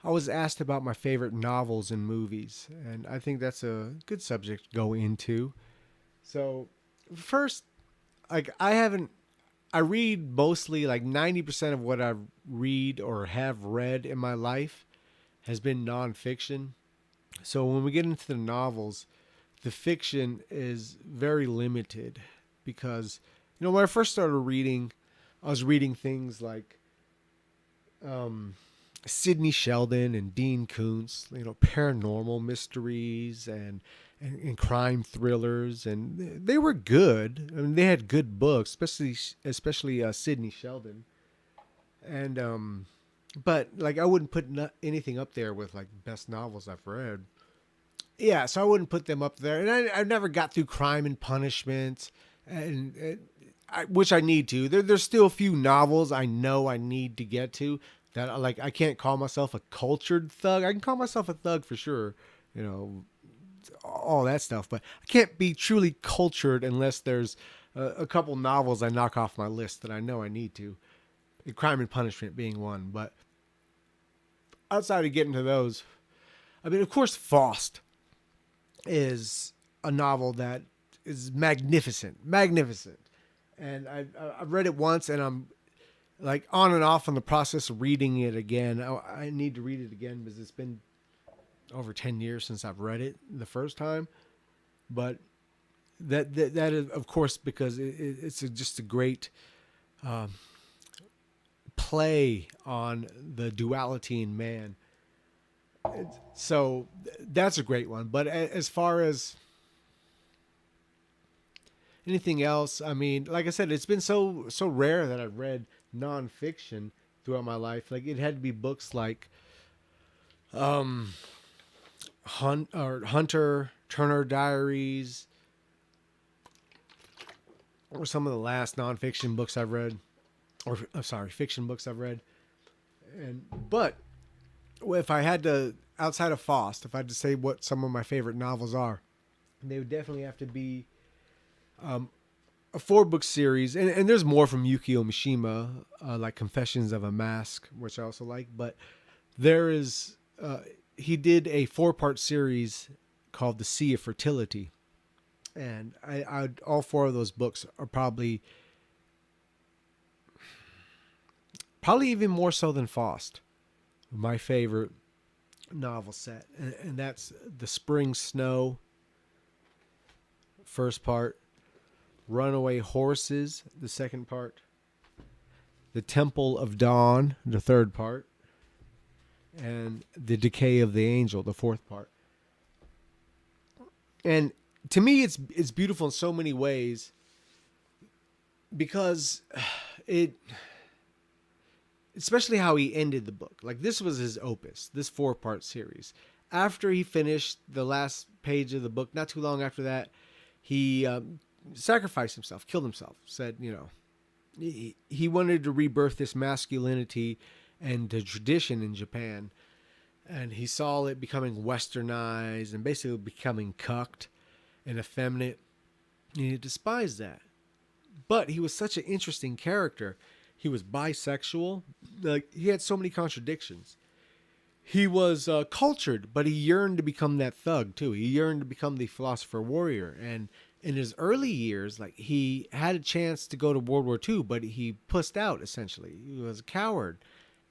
I was asked about my favorite novels and movies, and I think that's a good subject to go into. So, first, like I read mostly like 90% of what I read or have read in my life has been nonfiction. So when we get into the novels, the fiction is very limited because, when I first started reading, I was reading things like um, Sidney Sheldon and Dean Koontz, paranormal mysteries and crime thrillers, and they were good. I mean, they had good books, especially Sidney Sheldon, and but like I wouldn't put anything up there with like best novels I've read. Yeah, so I wouldn't put them up there, and I never got through Crime and Punishment, which I need to. There's still a few novels I know I need to get to that like I can't call myself a cultured thug. I can call myself a thug for sure, you know, all that stuff, but I can't be truly cultured unless there's a couple novels I knock off my list that I know I need to. Crime and Punishment being one, but outside of getting to those, I mean, of course, Faust is a novel that is magnificent. And I've read it once, and I'm like on and off on the process of reading it again. I need to read it again because it's been over 10 years since I've read it the first time. But that is, of course, because it's just a great play on the duality in man. So that's a great one. But as far as anything else, I mean, like I said, it's been so rare that I've read nonfiction throughout my life. Like it had to be books like um, Hunter Turner Diaries, or some of the last nonfiction books I've read, or sorry, fiction books I've read. And but if I had to, outside of Faust, if I had to say what some of my favorite novels are, they would definitely have to be a four-book series, and there's more from Yukio Mishima, like Confessions of a Mask, which I also like. But there is he did a four-part series called The Sea of Fertility, and all four of those books are probably even more so than Faust, my favorite novel set, and that's The Spring Snow, first part, Runaway Horses, the second part, The Temple of Dawn, the third part, and The Decay of the Angel, the fourth part. And to me, it's beautiful in so many ways because it, especially how he ended the book. Like this was his opus, this four-part series. After he finished the last page of the book, not too long after that, he sacrificed himself, killed himself. Said, he wanted to rebirth this masculinity and the tradition in Japan, and he saw it becoming westernized and basically becoming cucked and effeminate. And he despised that. But he was such an interesting character. He was bisexual. Like he had so many contradictions. He was cultured, but he yearned to become that thug too. He yearned to become the philosopher warrior. And in his early years, like he had a chance to go to World War II, but he pussed out essentially. He was a coward,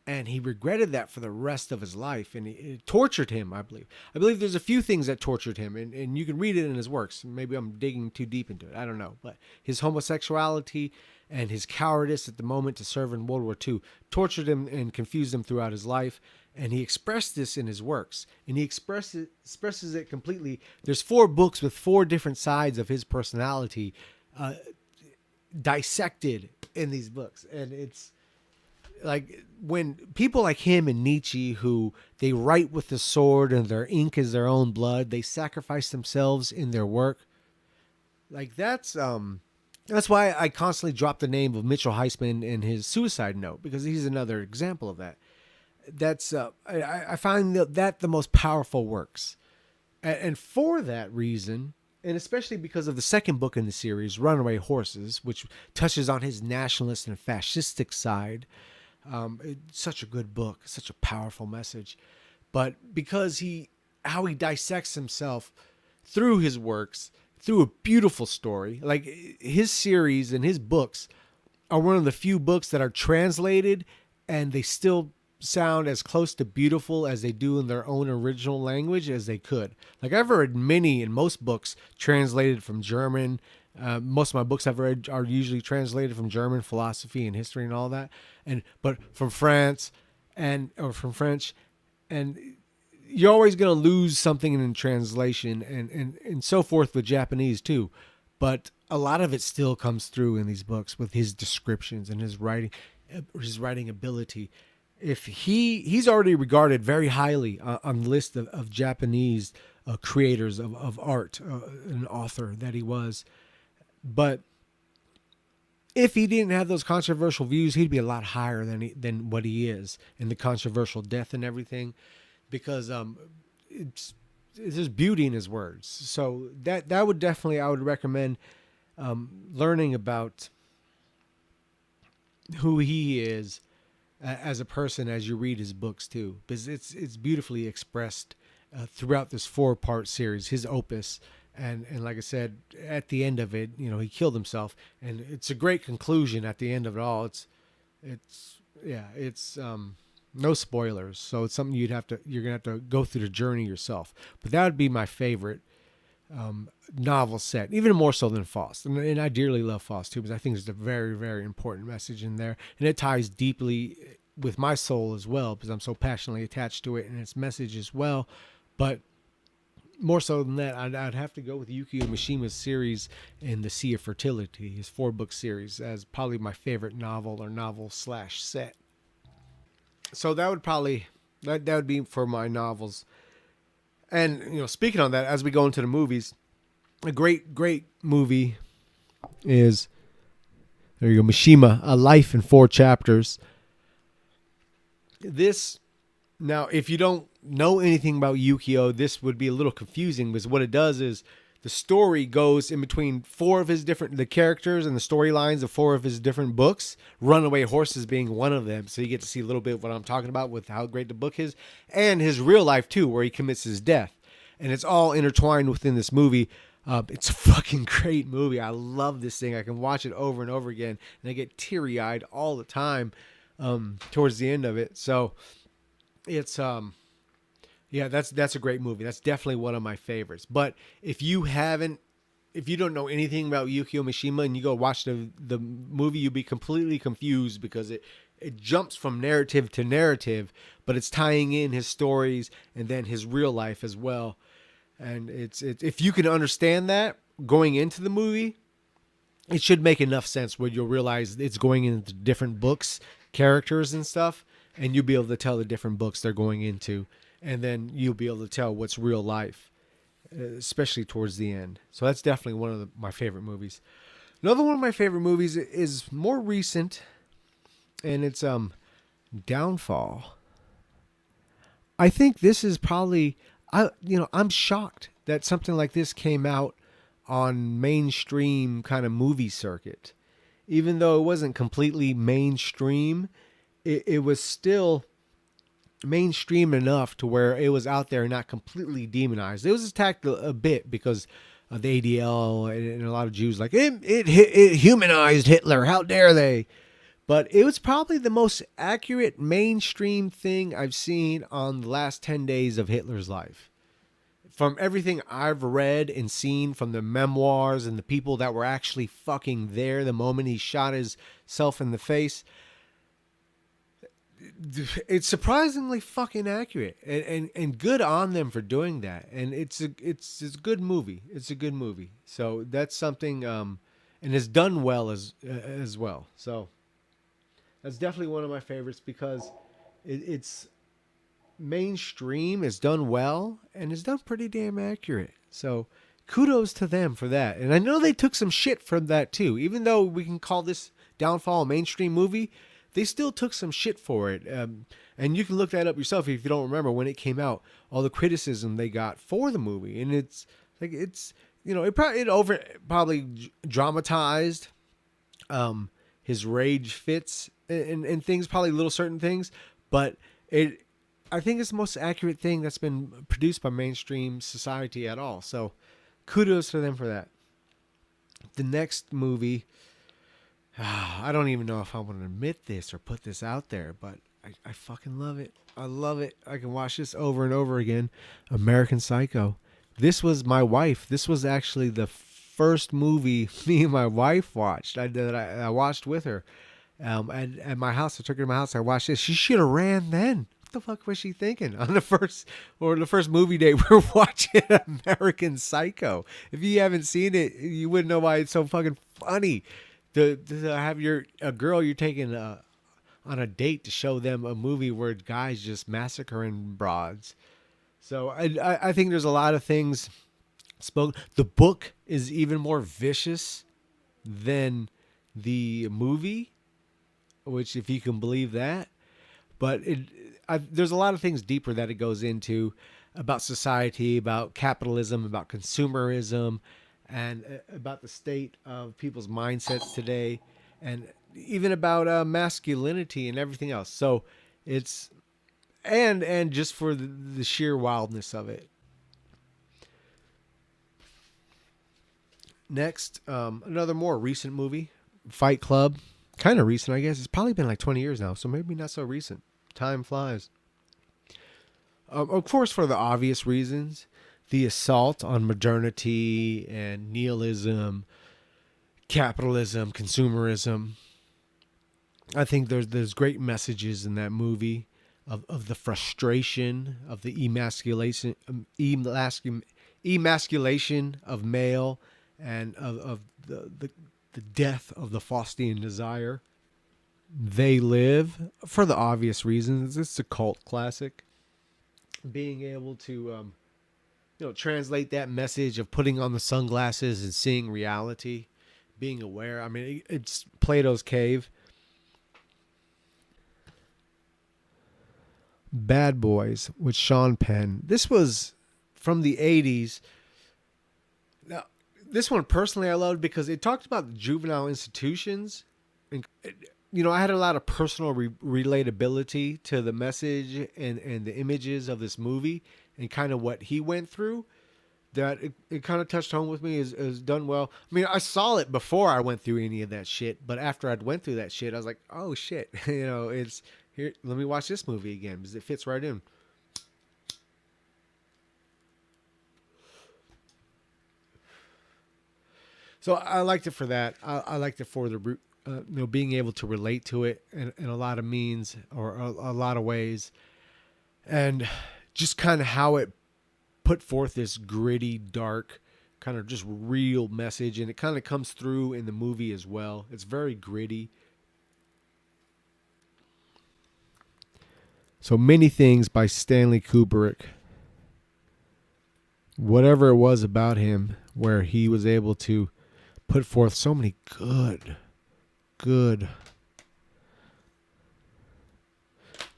and he regretted that for the rest of his life, and it tortured him. I believe there's a few things that tortured him, and you can read it in his works. Maybe I'm digging too deep into it, I don't know, but his homosexuality and his cowardice at the moment to serve in World War II tortured him and confused him throughout his life, and he expressed this in his works, and he expresses it completely. There's four books with four different sides of his personality uh, dissected in these books, and it's like when people like him and Nietzsche, who they write with the sword and their ink is their own blood, they sacrifice themselves in their work. Like that's why I constantly drop the name of Mitchell Heisman in his suicide note, because he's another example of that. That's I find that the most powerful works, and for that reason, and especially because of the second book in the series, Runaway Horses, which touches on his nationalist and fascistic side, It's such a good book, such a powerful message. But because how he dissects himself through his works, through a beautiful story, like his series and his books are one of the few books that are translated and they still sound as close to beautiful as they do in their own original language as they could. Like I've read many and most books translated from German. Most of my books I've read are usually translated from German philosophy and history and all that, but from France or from French, and you're always going to lose something in translation and so forth with Japanese too. But a lot of it still comes through in these books with his descriptions and his writing ability. If he's already regarded very highly on the list of Japanese creators of art, an author that he was. But if he didn't have those controversial views, he'd be a lot higher than what he is, in the controversial death and everything, because it's just beauty in his words. So that would definitely, I would recommend learning about who he is as a person as you read his books too, because it's beautifully expressed throughout this 4-part series, his opus. And like I said, at the end of it, he killed himself, and it's a great conclusion at the end of it all. It's no spoilers, so it's something you're gonna have to go through the journey yourself. But that would be my favorite novel set, even more so than Faust. And I dearly love Faust too, because I think there's a very, very important message in there, and it ties deeply with my soul as well, because I'm so passionately attached to it and its message as well. But more so than that, I'd have to go with Yukio Mishima's series in The Sea of Fertility, his 4-book series, as probably my favorite novel/set. So that would be for my novels. And speaking on that, as we go into the movies, a great movie is, there you go, Mishima: A Life in 4 Chapters. This, now, if you don't know anything about Yukio, this would be a little confusing, because what it does is the story goes in between the characters and the storylines of 4 of his different books, Runaway Horses being one of them. So you get to see a little bit of what I'm talking about with how great the book is, and his real life too, where he commits his death. And it's all intertwined within this movie. It's a fucking great movie. I love this thing. I can watch it over and over again, and I get teary-eyed all the time towards the end of it. So it's that's a great movie. That's definitely one of my favorites. But if you don't know anything about Yukio Mishima and you go watch the movie, you'll be completely confused, because it jumps from narrative to narrative, but it's tying in his stories and then his real life as well. And it's if you can understand that going into the movie, it should make enough sense where you'll realize it's going into different books, characters and stuff, and you'll be able to tell the different books they're going into, and then you'll be able to tell what's real life, especially towards the end. So that's definitely one of my favorite movies. Another one of my favorite movies is more recent, and it's Downfall. I think this is probably, I'm shocked that something like this came out on mainstream kind of movie circuit. Even though it wasn't completely mainstream, it was still mainstream enough to where it was out there and not completely demonized. It was attacked a bit because of the ADL and a lot of Jews like, it humanized Hitler. How dare they? But it was probably the most accurate mainstream thing I've seen on the last 10 days of Hitler's life. From everything I've read and seen from the memoirs and the people that were actually fucking there the moment he shot himself in the face, it's surprisingly fucking accurate, and good on them for doing that. And it's a good movie. It's a good movie. So that's something, and it's done well as well. So that's definitely one of my favorites, because it's mainstream, it's done well, and it's done pretty damn accurate. So kudos to them for that. And I know they took some shit from that too. Even though we can call this Downfall a mainstream movie, they still took some shit for it. And you can look that up yourself if you don't remember when it came out, all the criticism they got for the movie. And it's like, it probably dramatized his rage fits and things, probably little certain things, but it I think it's the most accurate thing that's been produced by mainstream society at all. So kudos to them for that. The next movie, I don't even know if I want to admit this or put this out there, but I fucking love it. I love it. I can watch this over and over again. American Psycho. This was my wife. This was actually the first movie me and my wife watched. I watched with her. At my house, I took her to my house. I watched this. She should have ran then. What the fuck was she thinking on the first movie date? We're watching American Psycho. If you haven't seen it, you wouldn't know why it's so fucking funny to have a girl you're taking on a date to show them a movie where guys just massacring broads. So I think there's a lot of things spoke. The book is even more vicious than the movie, which if you can believe that. But there's a lot of things deeper that it goes into about society, about capitalism, about consumerism, and about the state of people's mindsets today, and even about masculinity and everything else. So it's and just for the sheer wildness of it. Next, another more recent movie, Fight Club. Kind of recent, I guess. It's probably been like 20 years now, so maybe not so recent. Time flies. Of course, for the obvious reasons, the assault on modernity and nihilism, capitalism, consumerism. I think there's great messages in that movie of the frustration of the emasculation of male and of the death of the Faustian desire. They Live, for the obvious reasons. It's a cult classic. Being able to translate that message of putting on the sunglasses and seeing reality, being aware. I mean, it's Plato's Cave. Bad Boys with Sean Penn. This was from the 80s. Now, this one personally I loved because it talked about juvenile institutions. And, I had a lot of personal relatability to the message and the images of this movie and kind of what he went through. That it kind of touched home with me, is done well. I mean, I saw it before I went through any of that shit, but after I'd went through that shit, I was like, oh shit, it's here. Let me watch this movie again because it fits right in. So I liked it for that. I liked it for the being able to relate to it in a lot of means or a lot of ways, and just kind of how it put forth this gritty, dark, kind of just real message, and it kind of comes through in the movie as well. It's very gritty. So Many Things by Stanley Kubrick. Whatever it was about him, where he was able to put forth so many good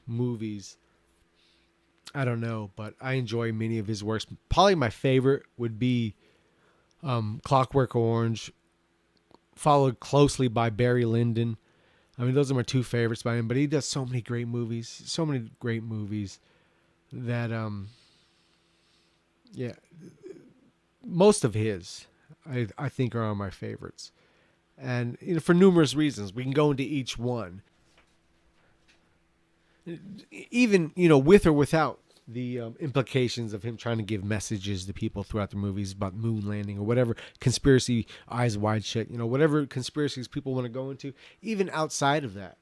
movies. I don't know, but I enjoy many of his works. Probably my favorite would be Clockwork Orange, followed closely by Barry Lyndon. I mean, those are my two favorites by him, but he does so many great movies. So many great movies that, most of his, I think, are my favorites. And for numerous reasons. We can go into each one. Even, with or without the implications of him trying to give messages to people throughout the movies about moon landing or whatever conspiracy, Eyes Wide Shut, whatever conspiracies people want to go into, even outside of that,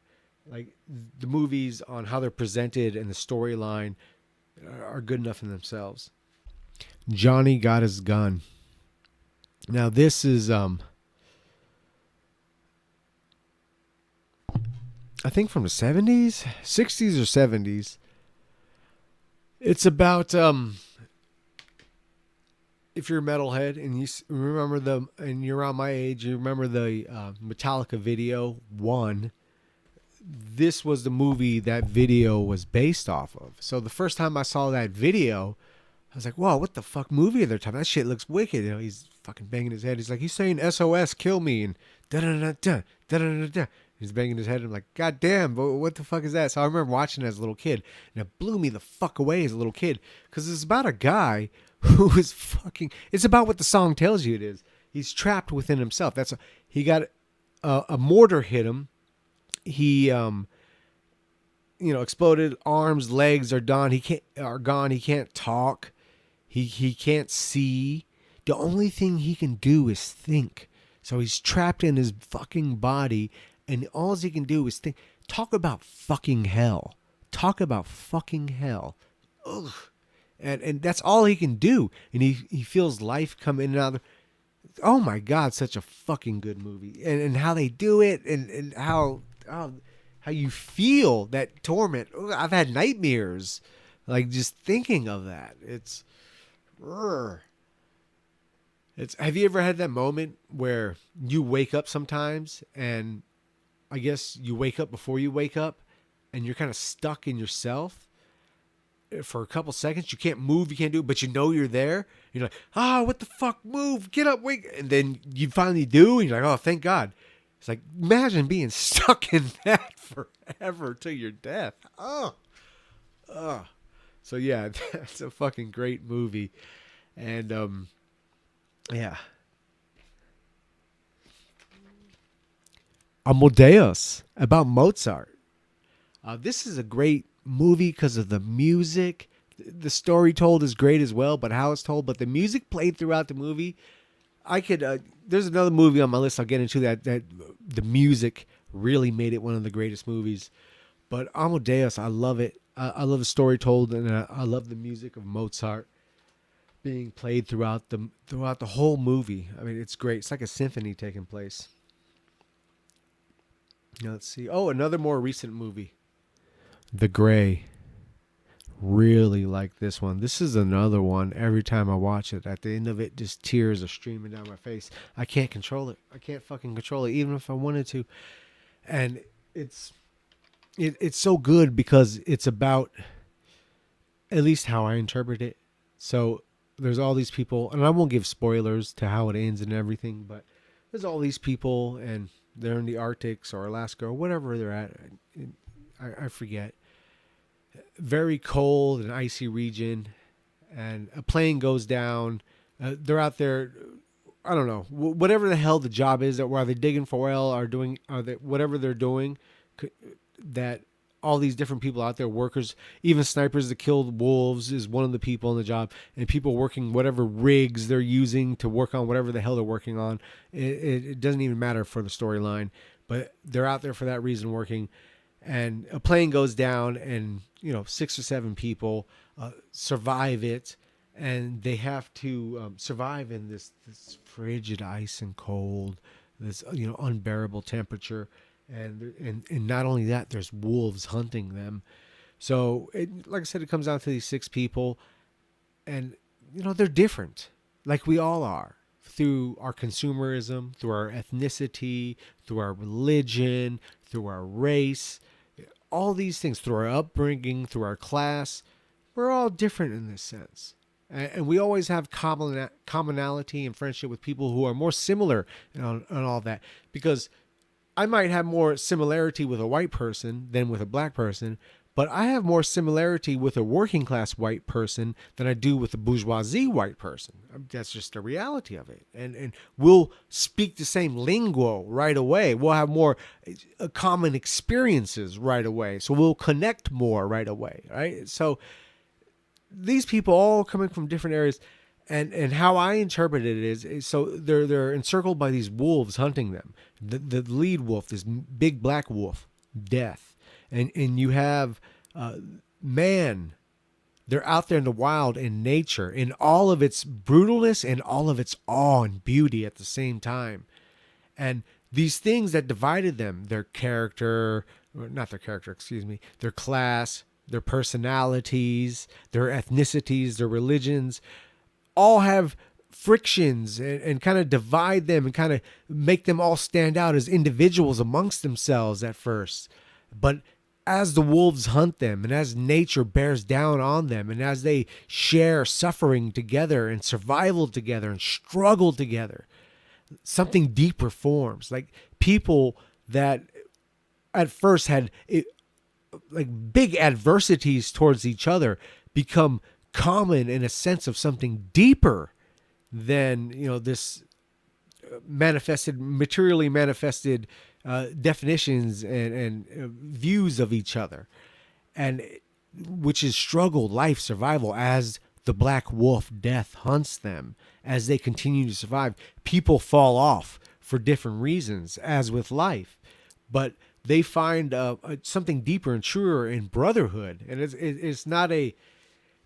like the movies on how they're presented and the storyline are good enough in themselves. Johnny Got His Gun. Now this is, I think from the 70s, 60s or 70s. It's about if you're a metalhead and you remember and you're around my age, you remember the Metallica video One. This was the movie that video was based off of. So the first time I saw that video, I was like, "Whoa, what the fuck movie are they talking? That shit looks wicked." He's fucking banging his head. He's like, "He's saying SOS, kill me," and da da da da da da da. He's banging his head. And I'm like, God damn, what the fuck is that? So I remember watching it as a little kid, and it blew me the fuck away as a little kid because it's about a guy who is fucking. It's about what the song tells you it is. He's trapped within himself. He got a mortar hit him. He exploded. Arms, legs are gone. Are gone. He can't talk. He can't see. The only thing he can do is think. So he's trapped in his fucking body, and all he can do is think. Talk about fucking hell. Talk about fucking hell. Ugh. And that's all he can do. And he feels life come in and out. Oh my God, such a fucking good movie. And how they do it, and how you feel that torment. I've had nightmares, like just thinking of that. Have you ever had that moment where you wake up sometimes, and I guess you wake up before you wake up, and you're kind of stuck in yourself for a couple seconds? You can't move, you can't do it, but you know you're there. You're like, what the fuck? Move, get up, wake. And then you finally do, and you're like, oh, thank God. It's like, imagine being stuck in that forever to your death. So yeah, that's a fucking great movie. And yeah. Amadeus, about Mozart. This is a great movie because of the music. The story told is great as well, but how it's told. But the music played throughout the movie. There's another movie on my list I'll get into that the music really made it one of the greatest movies. But Amadeus, I love it. I love the story told, and I love the music of Mozart being played throughout the whole movie. I mean, it's great. It's like a symphony taking place. Now, let's see. Oh, another more recent movie, The Grey. Really like this one. This is another one. Every time I watch it, at the end of it, just tears are streaming down my face. I can't control it. I can't fucking control it, even if I wanted to. And it's so good because it's about, at least how I interpret it. So there's all these people, and I won't give spoilers to how it ends and everything, but there's all these people, and they're in the Arctics or Alaska or whatever they're at. I forget. Very cold and icy region, and a plane goes down. They're out there. I don't know, whatever the hell the job is. That while they're digging for oil, whatever they're doing, that all these different people out there, workers, even snipers that killed wolves is one of the people on the job, and people working whatever rigs they're using to work on whatever the hell they're working on. It doesn't even matter for the storyline, but they're out there for that reason working. And a plane goes down, and 6 or 7 people survive it, and they have to survive in this frigid ice and cold, this unbearable temperature, and not only that, there's wolves hunting them. So, like I said, it comes down to these 6 people, and they're different, like we all are, through our consumerism, through our ethnicity, through our religion, through our race. All these things, through our upbringing, through our class, we're all different in this sense. And we always have commonality and friendship with people who are more similar and all that. Because I might have more similarity with a white person than with a black person, but I have more similarity with a working class white person than I do with a bourgeoisie white person. That's just the reality of it. And we'll speak the same lingo right away. We'll have more common experiences right away. So we'll connect more right away, right? So these people all coming from different areas, and how I interpret it is so they're encircled by these wolves hunting them. The lead wolf, this big black wolf, Death. And you have man. They're out there in the wild, in nature, in all of its brutalness and all of its awe and beauty at the same time. And these things that divided them, their character, or not their character, excuse me, their class, their personalities, their ethnicities, their religions, all have frictions and kind of divide them and kind of make them all stand out as individuals amongst themselves at first. But as the wolves hunt them, and as nature bears down on them, and as they share suffering together and survival together and struggle together, something deeper forms. Like people that at first had it, like big adversities towards each other become common in a sense of something deeper than this materially manifested definitions and views of each other, and which is struggle, life, survival as the black wolf death hunts them. As they continue to survive, people fall off for different reasons, as with life, but they find something deeper and truer in brotherhood. And it's not this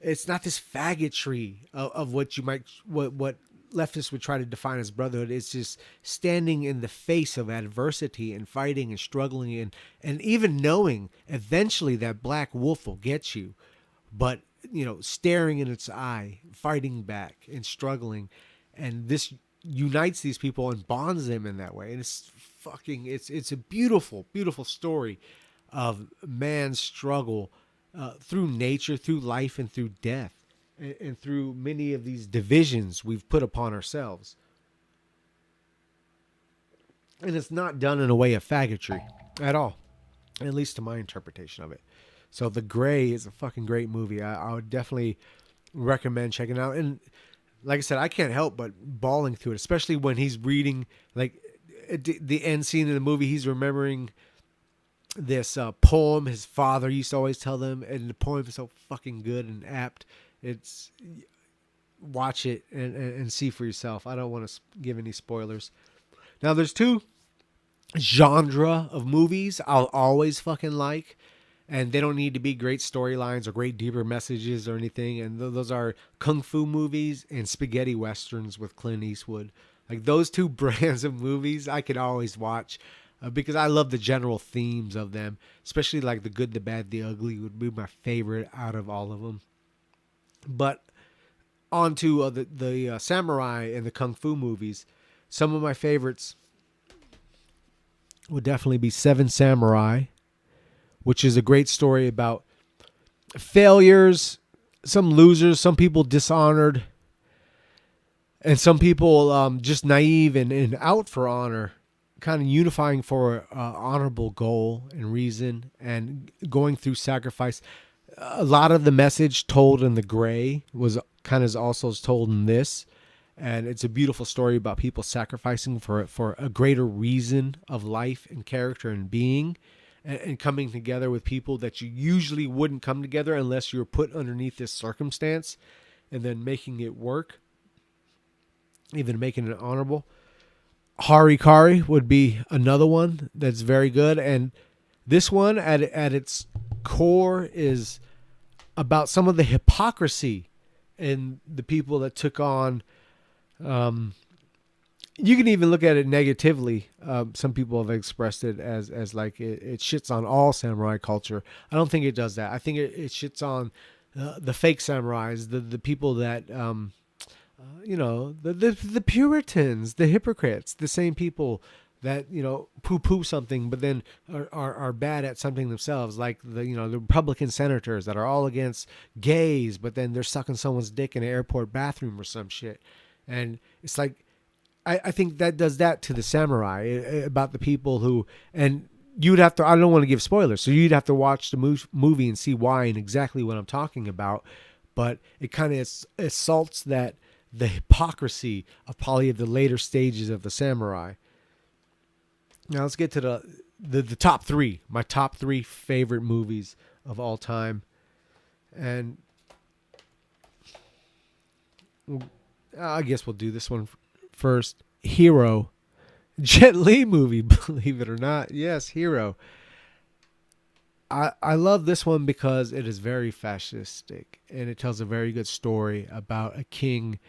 faggotry of what you might what leftists would try to define as brotherhood. It's just standing in the face of adversity and fighting and struggling and even knowing eventually that black wolf will get you, but staring in its eye, fighting back and struggling, and this unites these people and bonds them in that way. And it's a beautiful, beautiful story of man's struggle through nature, through life, and through death, and through many of these divisions we've put upon ourselves. And it's not done in a way of faggotry at all, at least to my interpretation of it. So The Gray is a fucking great movie. I would definitely recommend checking it out. And like I said, I can't help but bawling through it, especially when he's reading, like at the end scene of the movie, he's remembering this poem his father used to always tell them, and the poem is so fucking good and apt. It's watch it and see for yourself. I don't want to give any spoilers. Now, there's two genre of movies I'll always fucking like, and they don't need to be great storylines or great deeper messages or anything. And those are kung fu movies and spaghetti westerns with Clint Eastwood. Like those two brands of movies, I could always watch because I love the general themes of them, especially like The Good, the Bad, the Ugly would be my favorite out of all of them. But on to the samurai and the kung fu movies. Some of my favorites would definitely be Seven Samurai, which is a great story about failures, some losers, some people dishonored, and some people just naive and out for honor, kind of unifying for an honorable goal and reason and going through sacrifice. A lot of the message told in The Gray was kind of also told in this. And it's a beautiful story about people sacrificing for a greater reason of life and character and being, and coming together with people that you usually wouldn't come together unless you're put underneath this circumstance, and then making it work, even making it honorable. Harikari would be another one that's very good. And this one at its core is about some of the hypocrisy in the people that took on. You can even look at it negatively. Some people have expressed it as like it shits on all samurai culture. I don't think it does that. I think it shits on the fake samurais, the people that the Puritans, the hypocrites, the same people that poo something but then are bad at something themselves, like the Republican senators that are all against gays but then they're sucking someone's dick in an airport bathroom or some shit. And it's like I think that does that to the samurai, about the people who, and you'd have to, I don't want to give spoilers, so you'd have to watch the movie and see why and exactly what I'm talking about. But it kind of assaults that the hypocrisy of probably the later stages of the samurai. Now let's get to the top three, my top three favorite movies of all time. And I guess we'll do this one first. Hero. Jet Li movie, believe it or not. Yes, Hero. I love this one because it is very fascistic and it tells a very good story about a king,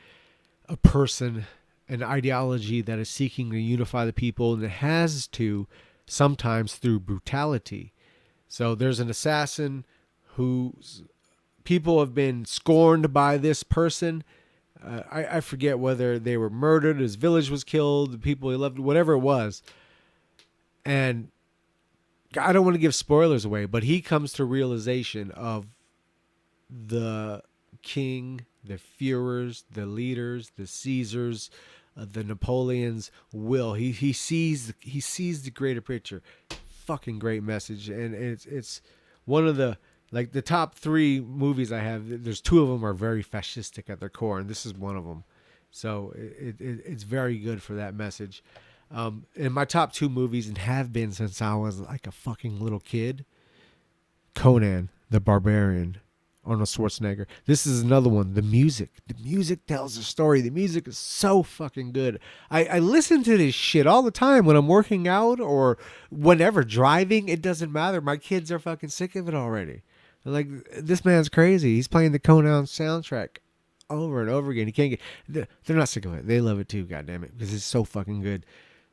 a person, an ideology that is seeking to unify the people, and it has to sometimes through brutality. So there's an assassin whose people have been scorned by this person. I forget whether they were murdered, his village was killed, the people he loved, whatever it was. And I don't want to give spoilers away, but he comes to realization of the king, the Führers, the leaders, the Caesars, the Napoleons will. He sees the greater picture. fucking great message, and it's one of the like the top three movies I have. There's two of them are very fascistic at their core, and this is one of them. So it's very good for that message. And my top two movies, and have been since I was like a fucking little kid, Conan the Barbarian, Arnold Schwarzenegger. This is another one. The music. The music tells a story. The music is so fucking good. I listen to this shit all the time when I'm working out or whenever driving. It doesn't matter. My kids are fucking sick of it already. They're like, this man's crazy. He's playing the Conan soundtrack over and over again. He can't get. They're not sick of it. They love it too. God damn it, because it's so fucking good.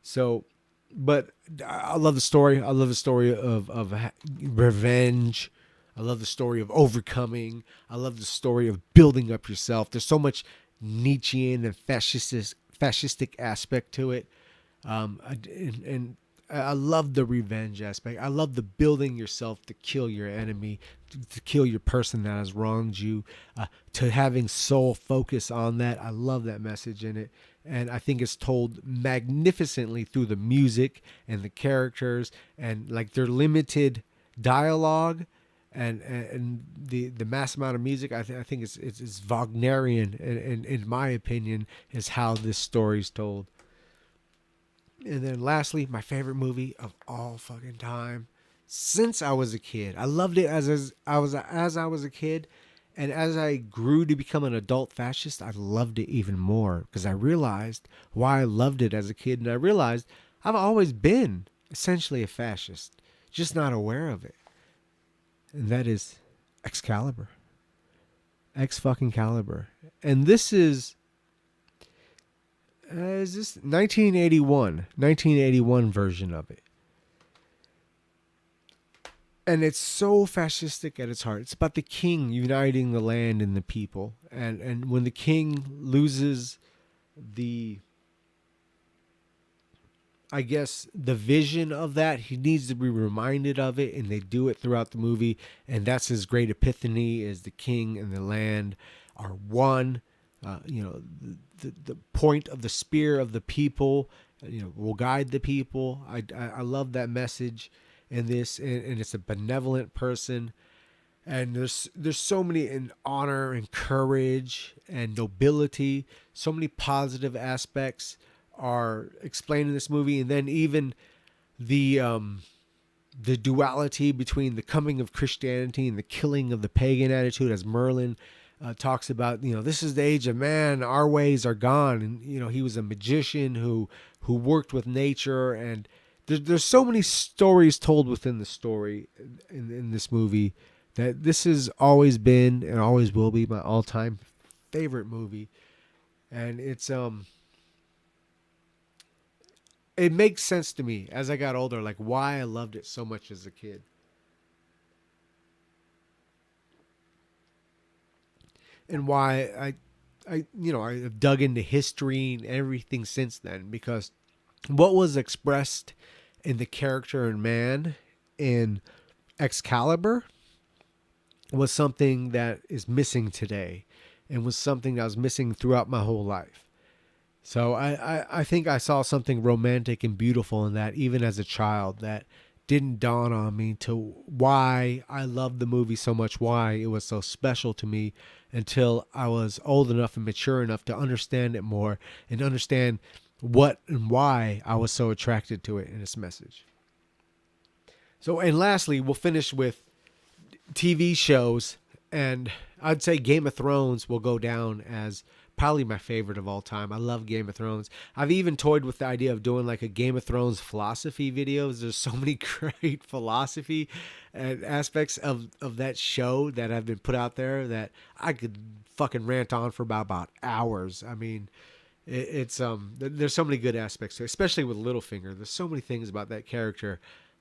So, but I love the story. I love the story of revenge. I love the story of overcoming. I love the story of building up yourself. There's so much Nietzschean and fascistic aspect to it. And I love the revenge aspect. I love the building yourself to kill your enemy, to kill your person that has wronged you, to having soul focus on that. I love that message in it. And I think it's told magnificently through the music and the characters and like their limited dialogue and the mass amount of music. I think it's Wagnerian, and in my opinion, is how this story's told. And then lastly, my favorite movie of all fucking time, since I was a kid. I loved it as I was a kid, and as I grew to become an adult fascist, I loved it even more because I realized why I loved it as a kid, and I realized I've always been essentially a fascist, just not aware of it. And that is Excalibur. X fucking Caliber. And this is this 1981 version of it. And it's so fascistic at its heart. It's about the king uniting the land and the people. And when the king loses the, I guess, the vision of that, he needs to be reminded of it, and they do it throughout the movie. And that's his great epiphany: is the king and the land are one. The point of the spear of the people, will guide the people. I love that message in this, and it's a benevolent person. And there's so many in honor and courage and nobility. So many positive aspects are explained in this movie, and then even the duality between the coming of Christianity and the killing of the pagan attitude, as Merlin talks about. This is the age of man. Our ways are gone, and he was a magician who worked with nature, and there's so many stories told within the story in this movie that this has always been and always will be my all-time favorite movie. And it makes sense to me as I got older, like why I loved it so much as a kid. And why I've dug into history and everything since then, because what was expressed in the character and man in Excalibur was something that is missing today, and was something that was missing throughout my whole life. So I think I saw something romantic and beautiful in that, even as a child, that didn't dawn on me to why I loved the movie so much, why it was so special to me, until I was old enough and mature enough to understand it more and understand what and why I was so attracted to it in its message. So, and lastly, we'll finish with TV shows, and I'd say Game of Thrones will go down as probably my favorite of all time. I love Game of Thrones. I've even toyed with the idea of doing like a Game of Thrones philosophy videos. There's so many great philosophy and aspects of that show that have been put out there that I could fucking rant on for about hours. I mean, it's there's so many good aspects to it, especially with Littlefinger. There's so many things about that character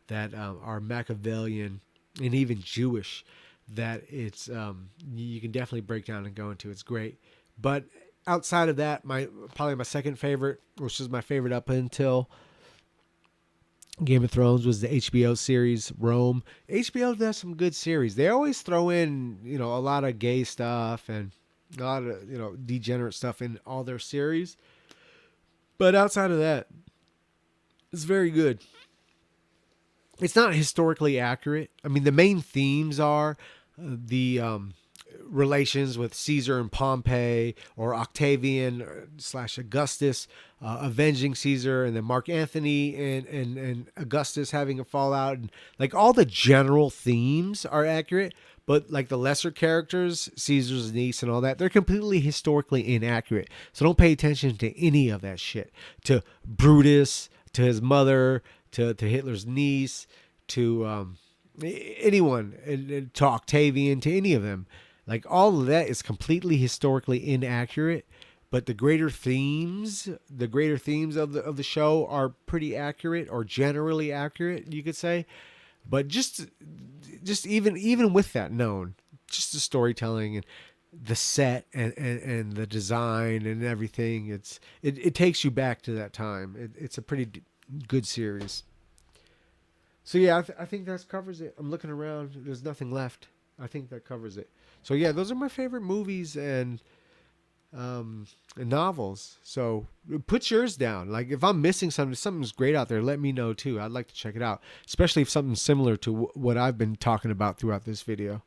that are Machiavellian and even Jewish that it's you can definitely break down and go into. It's great. But outside of that, probably my second favorite, which was my favorite up until Game of Thrones, was the HBO series Rome. HBO does some good series. They always throw in, a lot of gay stuff and a lot of, degenerate stuff in all their series. But outside of that, it's very good. it's not historically accurate. I mean, the main themes are the relations with Caesar and Pompey, or Octavian slash Augustus avenging Caesar, and then Mark Antony and Augustus having a fallout, and like all the general themes are accurate. But like the lesser characters, Caesar's niece and all that, they're completely historically inaccurate. So don't pay attention to any of that shit. To Brutus, to his mother, to Hitler's niece, to anyone, to Octavian, to any of them. Like all of that is completely historically inaccurate, but the greater themes of the show are pretty accurate, or generally accurate, you could say. But just even with that known, just the storytelling and the set and the design and everything, it takes you back to that time. It's a pretty good series. So yeah, I think that covers it. I'm looking around. There's nothing left. I think that covers it. So yeah, those are my favorite movies and novels. So put yours down. Like if I'm missing something, if something's great out there, let me know too. I'd like to check it out, especially if something's similar to what I've been talking about throughout this video.